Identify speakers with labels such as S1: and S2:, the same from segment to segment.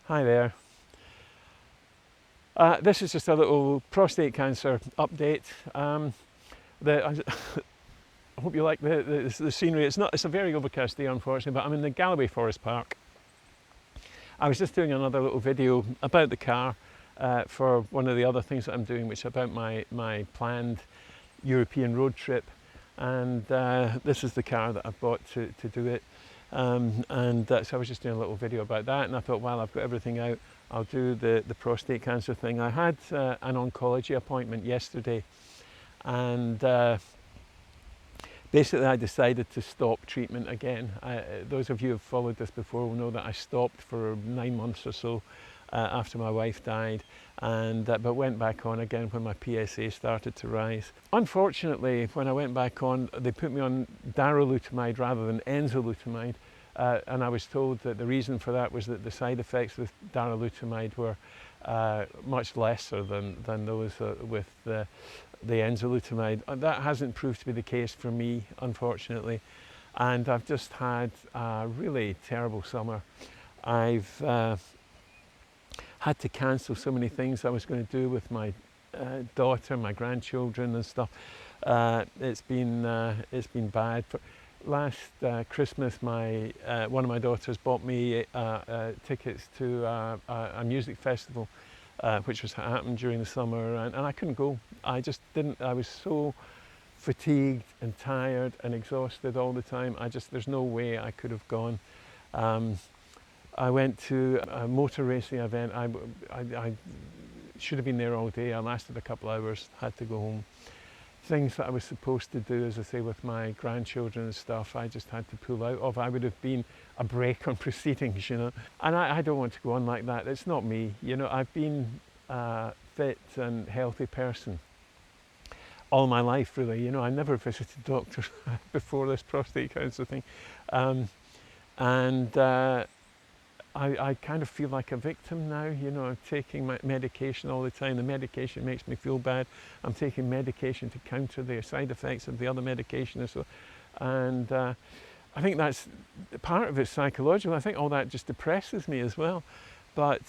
S1: Hi there. This is just a little prostate cancer update. I hope you like the scenery. It's a very overcast day, unfortunately, but I'm in the Galloway Forest Park. I was just doing another little video about the car for one of the other things that I'm doing, which is about my planned European road trip. And this is the car that I bought to do it. So I was just doing a little video about that, and I thought, well, I've got everything out, I'll do the prostate cancer thing. I had an oncology appointment yesterday, and basically I decided to stop treatment again. Those of you who have followed this before will know that I stopped for 9 months or so after my wife died, but went back on again when my PSA started to rise. Unfortunately, when I went back on, they put me on darolutamide rather than enzalutamide, and I was told that the reason for that was that the side effects with darolutamide were much lesser than those with the enzalutamide. That hasn't proved to be the case for me, unfortunately, and I've just had a really terrible summer. I've had to cancel so many things I was going to do with my daughter, my grandchildren and stuff. It's been bad. Last Christmas, one of my daughters bought me tickets to a music festival, which was happened during the summer, and I couldn't go. I just didn't. I was so fatigued and tired and exhausted all the time. There's no way I could have gone. I went to a motor racing event. I should have been there all day. I lasted a couple hours, had to go home. Things that I was supposed to do, as I say, with my grandchildren and stuff, I just had to pull out of. I would have been a break on proceedings, you know. And I don't want to go on like that. It's not me, you know. I've been a fit and healthy person all my life, really. You know, I never visited doctors before this prostate cancer thing. I kind of feel like a victim now, you know. I'm taking my medication all the time. The medication makes me feel bad. I'm taking medication to counter the side effects of the other medication and so. And I think that's part of it psychological. I think all that just depresses me as well. But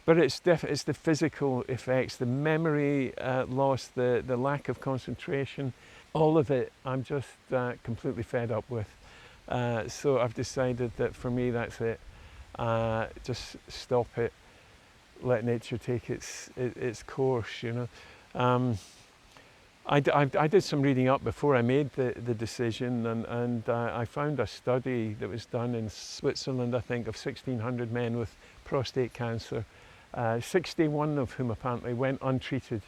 S1: it's the physical effects, the memory loss, the lack of concentration, all of it. I'm just completely fed up with. So I've decided that for me, that's it. Just stop it, let nature take its course, you know. I did some reading up before I made the decision, and I found a study that was done in Switzerland, I think, of 1,600 men with prostate cancer, 61 of whom apparently went untreated.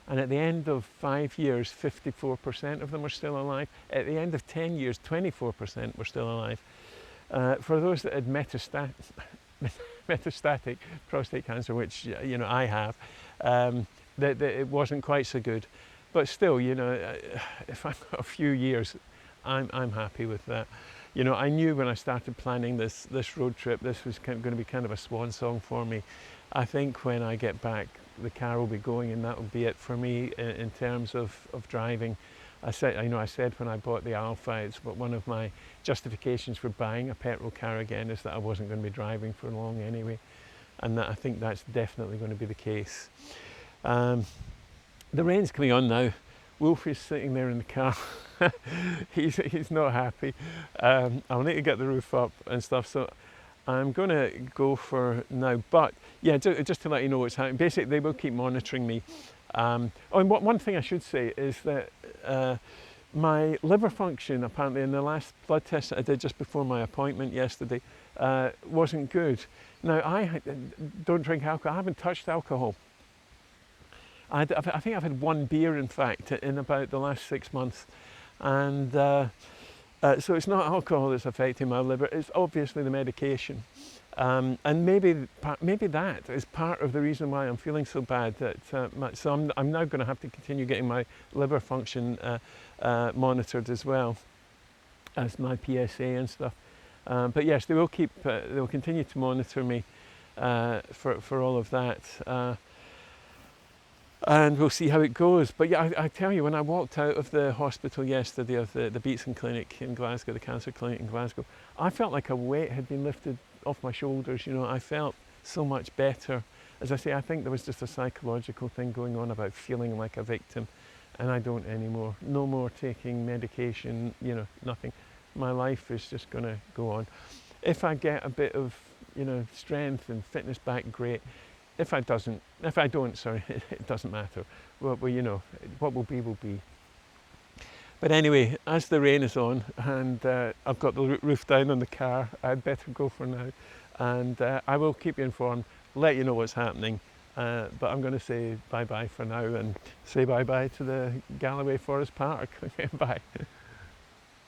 S1: And at the end of 5 years, 54% of them were still alive. At the end of 10 years, 24% were still alive. For those that had metastatic prostate cancer, which, you know, I have, that it wasn't quite so good. But still, you know, if I've got a few years, I'm happy with that. You know, I knew when I started planning this road trip, this was going to be kind of a swan song for me. I think when I get back, the car will be going, and that will be it for me in terms of driving. I said when I bought the Alpha, it's one of my justifications for buying a petrol car again is that I wasn't going to be driving for long anyway, and I think that's definitely going to be the case. The rain's coming on now. Wolf is sitting there in the car. he's not happy. I'll need to get the roof up and stuff, so I'm going to go for now. But yeah, just to let you know what's happening. Basically, they will keep monitoring me. And one thing I should say is that my liver function, apparently in the last blood test that I did just before my appointment yesterday, wasn't good. Now, I don't drink alcohol. I haven't touched alcohol. I think I've had one beer, in fact, in about the last 6 months. And so it's not alcohol that's affecting my liver, it's obviously the medication. And maybe that is part of the reason why I'm feeling so bad. So I'm now going to have to continue getting my liver function monitored as well as my PSA and stuff. But yes, they will continue to monitor me for all of that. And we'll see how it goes. But yeah, I tell you, when I walked out of the hospital yesterday, of the Beatson Clinic in Glasgow, the cancer clinic in Glasgow, I felt like a weight had been lifted off my shoulders. You know, I felt so much better. As I say, I think there was just a psychological thing going on about feeling like a victim, and I don't anymore. No more taking medication, you know, nothing. My life is just going to go on. If I get a bit of, you know, strength and fitness back, great. If I don't, sorry, it doesn't matter. Well, you know, what will be will be. But anyway, as the rain is on and I've got the roof down on the car, I'd better go for now. And I will keep you informed, let you know what's happening. But I'm going to say bye-bye for now and say bye-bye to the Galloway Forest Park. Okay, bye.